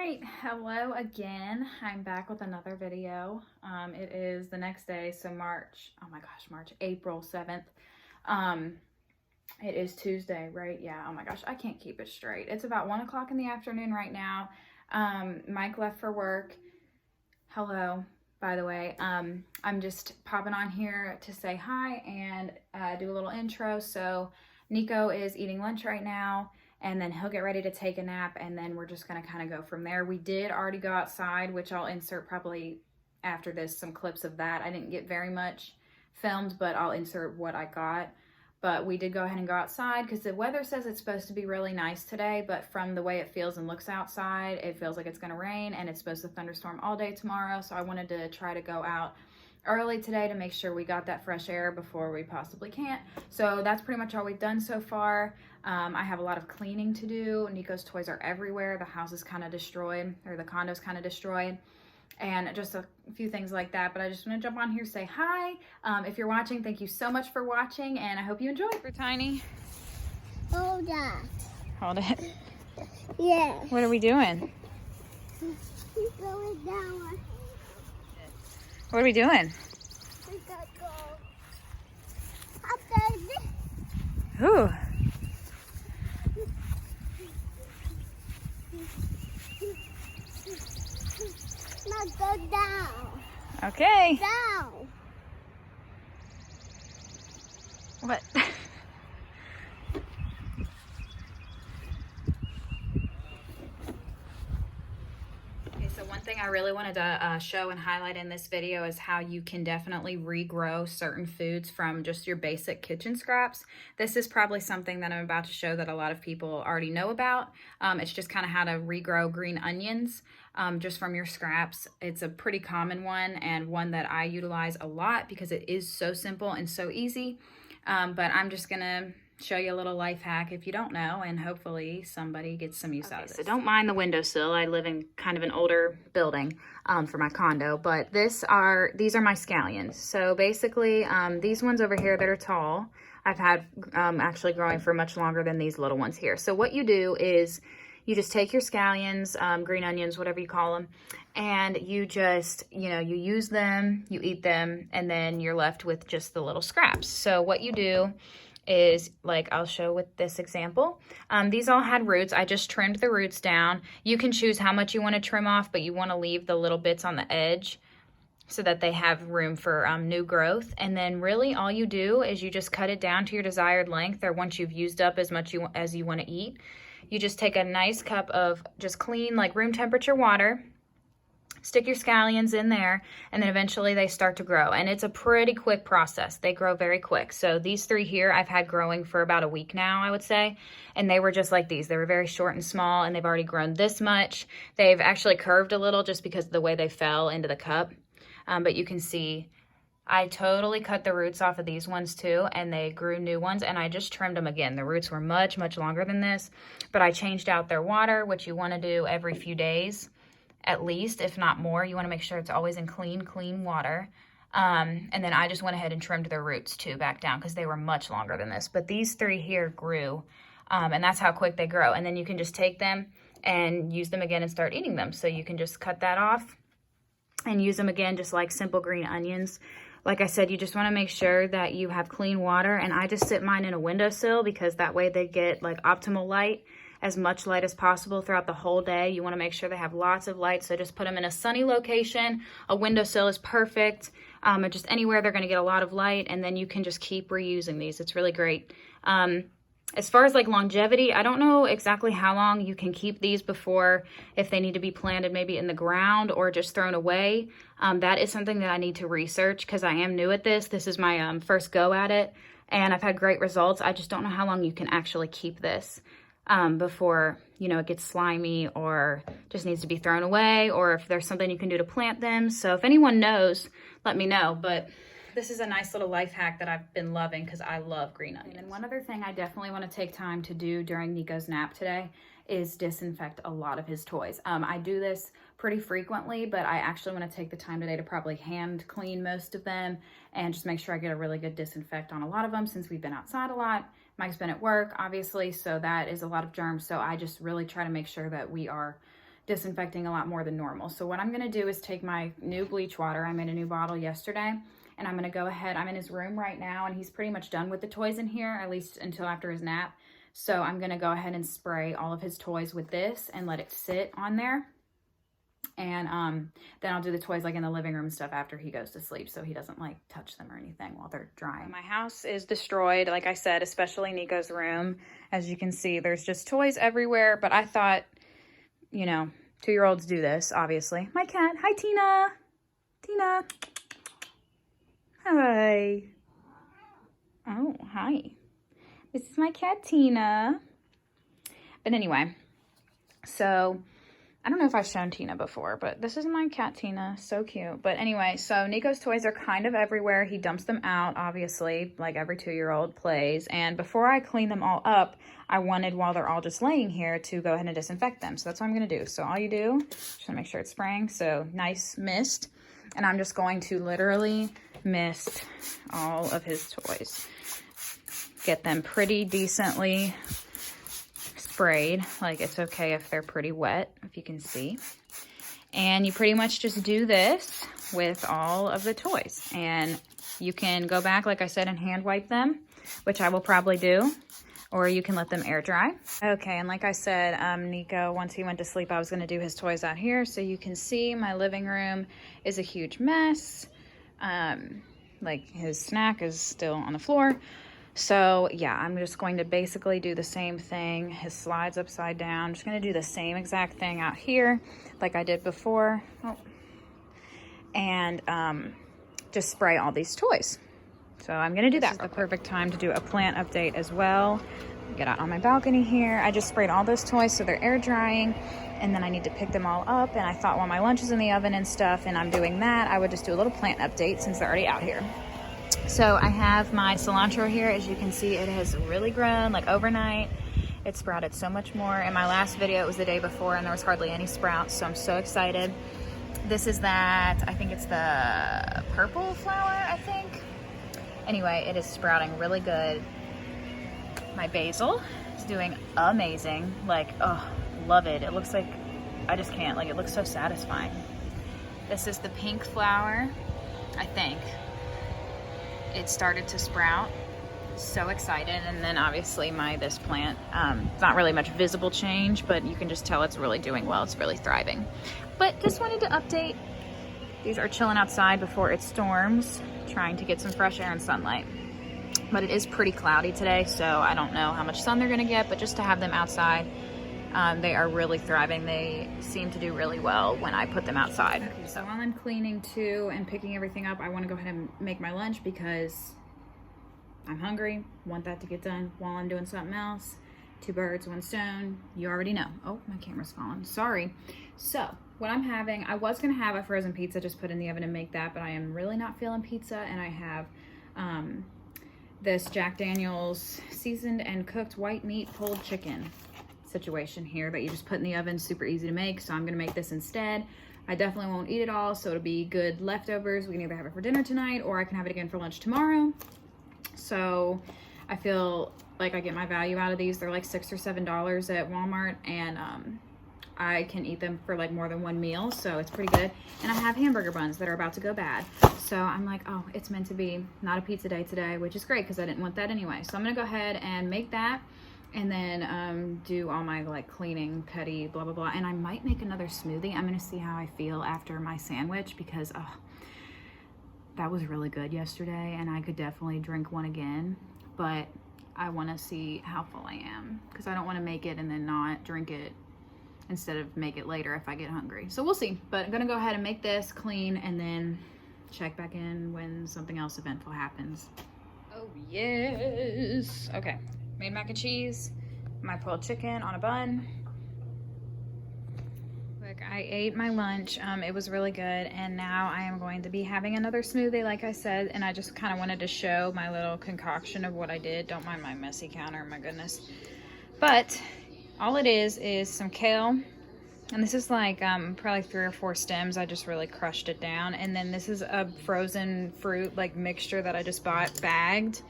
right, hello again. I'm back with another video. It is the next day, so April 7th. It is Tuesday, right? Yeah, oh my gosh, I can't keep it straight. It's about 1 o'clock in the afternoon right now. Mike left for work. Hello, by the way. I'm just popping on here to say hi and do a little intro. So Nico is eating lunch right now, and then he'll get ready to take a nap, and then we're just going to kind of go from there. We did already go outside, which I'll insert probably after this some clips of that. I didn't get very much filmed, but I'll insert what I got. But we did go ahead and go outside because the weather says it's supposed to be really nice today, but from the way it feels and looks outside, it feels like it's going to rain, and it's supposed to thunderstorm all day tomorrow. So I wanted to try to go out early today to make sure we got that fresh air before we possibly can't. So that's pretty much all we've done so far. I have a lot of cleaning to do. Nico's toys are everywhere. The house is kind of destroyed, or the condo's kind of destroyed, and just a few things like that. But I just want to jump on here, say hi. If you're watching, thank you so much for watching, and I hope you enjoy. For Tiny, Hold that. hold it. Yeah. What are we doing? Keep going down. What are we doing? We gotta go up there. Ooh. Now go down. Okay. Down. What? Okay, so one thing I really wanted to show and highlight in this video is how you can definitely regrow certain foods from just your basic kitchen scraps. This is probably something that I'm about to show that a lot of people already know about. It's just kind of how to regrow green onions just from your scraps. It's a pretty common one, and one that I utilize a lot because it is so simple and so easy. But I'm just gonna show you a little life hack if you don't know, and hopefully somebody gets some use out of it. So don't mind the windowsill. I live in kind of an older building for my condo, but these are my scallions. So basically these ones over here that are tall, I've had actually growing for much longer than these little ones here. So what you do is you just take your scallions, green onions, whatever you call them, and you just, you use them, you eat them, and then you're left with just the little scraps. So what you do is, like I'll show with this example, these all had roots. I just trimmed the roots down. You can choose how much you want to trim off, but you want to leave the little bits on the edge so that they have room for new growth. And then really all you do is you just cut it down to your desired length, or once you've used up as much as you want to eat. You just take a nice cup of just clean, like room temperature water, stick your scallions in there, and then eventually they start to grow. And it's a pretty quick process. They grow very quick. So these three here I've had growing for about a week now, I would say. And they were just like these. They were very short and small, and they've already grown this much. They've actually curved a little just because of the way they fell into the cup. But you can see I totally cut the roots off of these ones too, and they grew new ones, and I just trimmed them again. The roots were much, much longer than this, but I changed out their water, which you want to do every few days, at least, if not more. You want to make sure it's always in clean water. And then I just went ahead and trimmed their roots too back down because they were much longer than this. But these three here grew, and that's how quick they grow. And then you can just take them and use them again and start eating them. So you can just cut that off and use them again, just like simple green onions. Like I said, you just want to make sure that you have clean water, and I just sit mine in a windowsill because that way they get like optimal light, as much light as possible throughout the whole day. You want to make sure they have lots of light, so just put them in a sunny location. A windowsill is perfect, or just anywhere they're going to get a lot of light, and then you can just keep reusing these. It's really great. As far as like longevity, I don't know exactly how long you can keep these before, if they need to be planted maybe in the ground or just thrown away. That is something that I need to research because I am new at this. This is my first go at it, and I've had great results. I just don't know how long you can actually keep this before, it gets slimy or just needs to be thrown away, or if there's something you can do to plant them. So if anyone knows, let me know. But this is a nice little life hack that I've been loving because I love green onions. And one other thing I definitely want to take time to do during Nico's nap today is disinfect a lot of his toys. I do this pretty frequently, but I actually want to take the time today to probably hand clean most of them and just make sure I get a really good disinfect on a lot of them since we've been outside a lot. Mike's been at work, obviously, so that is a lot of germs. So I just really try to make sure that we are disinfecting a lot more than normal. So what I'm gonna do is take my new bleach water. I made a new bottle yesterday, and I'm gonna go ahead. I'm in his room right now, and he's pretty much done with the toys in here, at least until after his nap. So I'm gonna go ahead and spray all of his toys with this and let it sit on there. And then I'll do the toys like in the living room and stuff after he goes to sleep, so he doesn't like touch them or anything while they're drying. My house is destroyed, like I said, especially Nico's room. As you can see, there's just toys everywhere, but I thought, you know, 2-year-olds do this, obviously. My cat. Hi, Tina. Tina. Hi. Oh, hi. This is my cat, Tina. But anyway, so I don't know if I've shown Tina before, but this is my cat, Tina. So cute. But anyway, so Nico's toys are kind of everywhere. He dumps them out, obviously, like every 2-year-old plays. And before I clean them all up, I wanted, while they're all just laying here, to go ahead and disinfect them. So that's what I'm going to do. So all you do, just want to make sure it's spraying. So nice mist. And I'm just going to literally mist all of his toys. Get them pretty decently sprayed. Like, it's okay if they're pretty wet, if you can see. And you pretty much just do this with all of the toys. And you can go back, like I said, and hand wipe them, which I will probably do. Or you can let them air dry. Okay, and like I said, Nico, once he went to sleep, I was gonna do his toys out here. So you can see my living room is a huge mess. Like, his snack is still on the floor. So yeah, I'm just going to basically do the same thing. His slide's upside down. I'm just gonna do the same exact thing out here like I did before. Oh. And just spray all these toys. So I'm gonna do that. This is the perfect time to do a plant update as well. Get out on my balcony here. I just sprayed all those toys so they're air drying, and then I need to pick them all up. And I thought while my lunch is in the oven and stuff and I'm doing that, I would just do a little plant update since they're already out here. So I have my cilantro here. As you can see, it has really grown like overnight. It sprouted so much more. In my last video, it was the day before, and there was hardly any sprouts, so I'm so excited. This is that, I think it's the purple flower, I think. Anyway, it is sprouting really good. My basil is doing amazing. Like, oh, love it. It looks like, I just can't, like, it looks so satisfying. This is the pink flower, I think. It started to sprout. So excited. And then obviously this plant, it's not really much visible change, but you can just tell it's really doing well. It's really thriving. But just wanted to update. These are chilling outside before it storms, trying to get some fresh air and sunlight. But it is pretty cloudy today, so I don't know how much sun they're gonna get, but just to have them outside, they are really thriving. They seem to do really well when I put them outside. Okay, so while I'm cleaning too and picking everything up, I want to go ahead and make my lunch because I'm hungry. Want that to get done while I'm doing something else. 2 birds, 1 stone. You already know. Oh, my camera's falling. Sorry. So what I'm having, I was gonna have a frozen pizza, just put in the oven and make that, but I am really not feeling pizza, and I have this Jack Daniel's seasoned and cooked white meat pulled chicken situation here that you just put in the oven. Super easy to make, so I'm gonna make this instead. I definitely won't eat it all, so it'll be good leftovers. We can either have it for dinner tonight or I can have it again for lunch tomorrow. So I feel like I get my value out of these. They're like $6 or $7 at Walmart, and I can eat them for like more than 1 meal, so it's pretty good. And I have hamburger buns that are about to go bad, so I'm like, oh, it's meant to be. Not a pizza day today, which is great because I didn't want that anyway. So I'm gonna go ahead and make that, and then do all my like cleaning, petty, blah blah blah. And I might make another smoothie. I'm gonna see how I feel after my sandwich, because that was really good yesterday, and I could definitely drink one again, but I want to see how full I am, because I don't want to make it and then not drink it instead of make it later if I get hungry. So we'll see, but I'm gonna go ahead and make this, clean, and then check back in when something else eventful happens. Oh yes. Okay, made mac and cheese, my pulled chicken on a bun. Look, I ate my lunch. It was really good, and now I am going to be having another smoothie, like I said, and I just kind of wanted to show my little concoction of what I did. Don't mind my messy counter, my goodness. But all it is some kale, and this is like probably 3 or 4 stems. I just really crushed it down. And then this is a frozen fruit like mixture that I just bought bagged,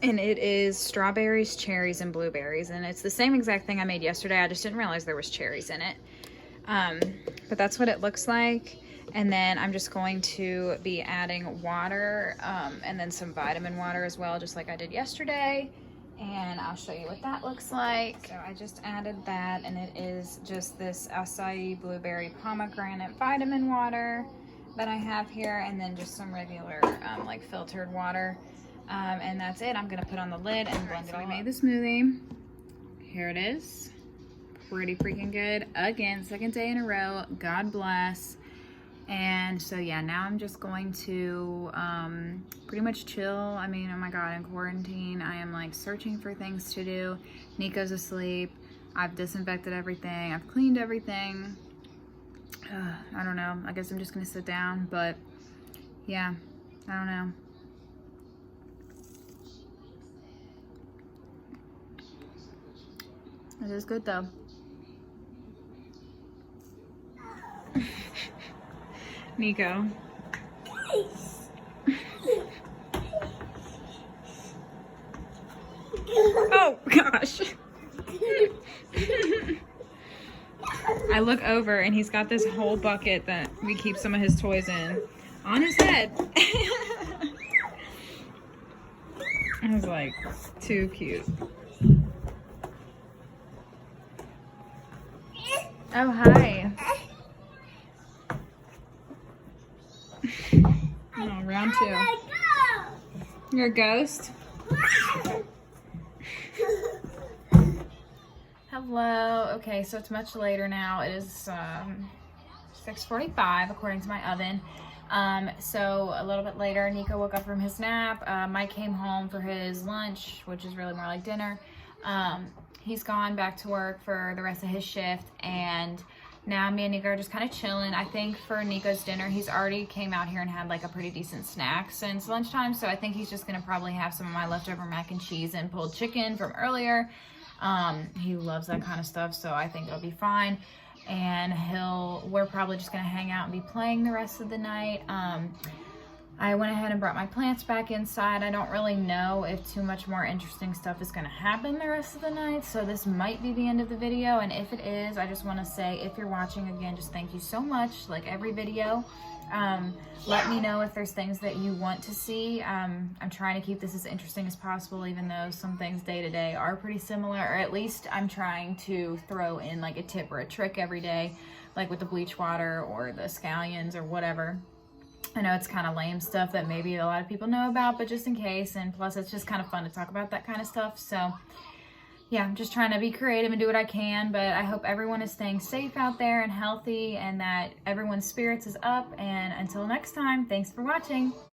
and it is strawberries, cherries, and blueberries, and it's the same exact thing I made yesterday. I just didn't realize there was cherries in it. But that's what it looks like. And then I'm just going to be adding water, and then some vitamin water as well, just like I did yesterday. And I'll show you what that looks like. So I just added that, and it is just this acai blueberry pomegranate vitamin water that I have here, and then just some regular like filtered water. And that's it. I'm gonna put on the lid and blend it all. We made the smoothie. Here it is. Pretty freaking good. Again, second day in a row. God bless. And so yeah, now I'm just going to pretty much chill. I mean, oh my God, in quarantine, I am like searching for things to do. Nico's asleep. I've disinfected everything. I've cleaned everything. I don't know. I guess I'm just gonna sit down, but yeah, I don't know. It is good though. Nico. Oh gosh. I look over and he's got this whole bucket that we keep some of his toys in on his head. I was like, too cute. Oh, hi. Oh, round two. You're a ghost? Hello. Okay, so it's much later now. It is 6:45 according to my oven. So a little bit later, Nico woke up from his nap. Mike came home for his lunch, which is really more like dinner. He's gone back to work for the rest of his shift, and now me and Nico are just kind of chilling. I think for Nico's dinner, he's already came out here and had like a pretty decent snack since lunchtime, so I think he's just gonna probably have some of my leftover mac and cheese and pulled chicken from earlier. He loves that kind of stuff, so I think it'll be fine. And we're probably just gonna hang out and be playing the rest of the night. I went ahead and brought my plants back inside. I don't really know if too much more interesting stuff is gonna happen the rest of the night, so this might be the end of the video. And if it is, I just wanna say, if you're watching again, just thank you so much, like every video. Let me know if there's things that you want to see. I'm trying to keep this as interesting as possible, even though some things day to day are pretty similar, or at least I'm trying to throw in like a tip or a trick every day, like with the bleach water or the scallions or whatever. I know it's kind of lame stuff that maybe a lot of people know about, but just in case, and plus it's just kind of fun to talk about that kind of stuff. So yeah, I'm just trying to be creative and do what I can, but I hope everyone is staying safe out there and healthy, and that everyone's spirits is up. And until next time, thanks for watching.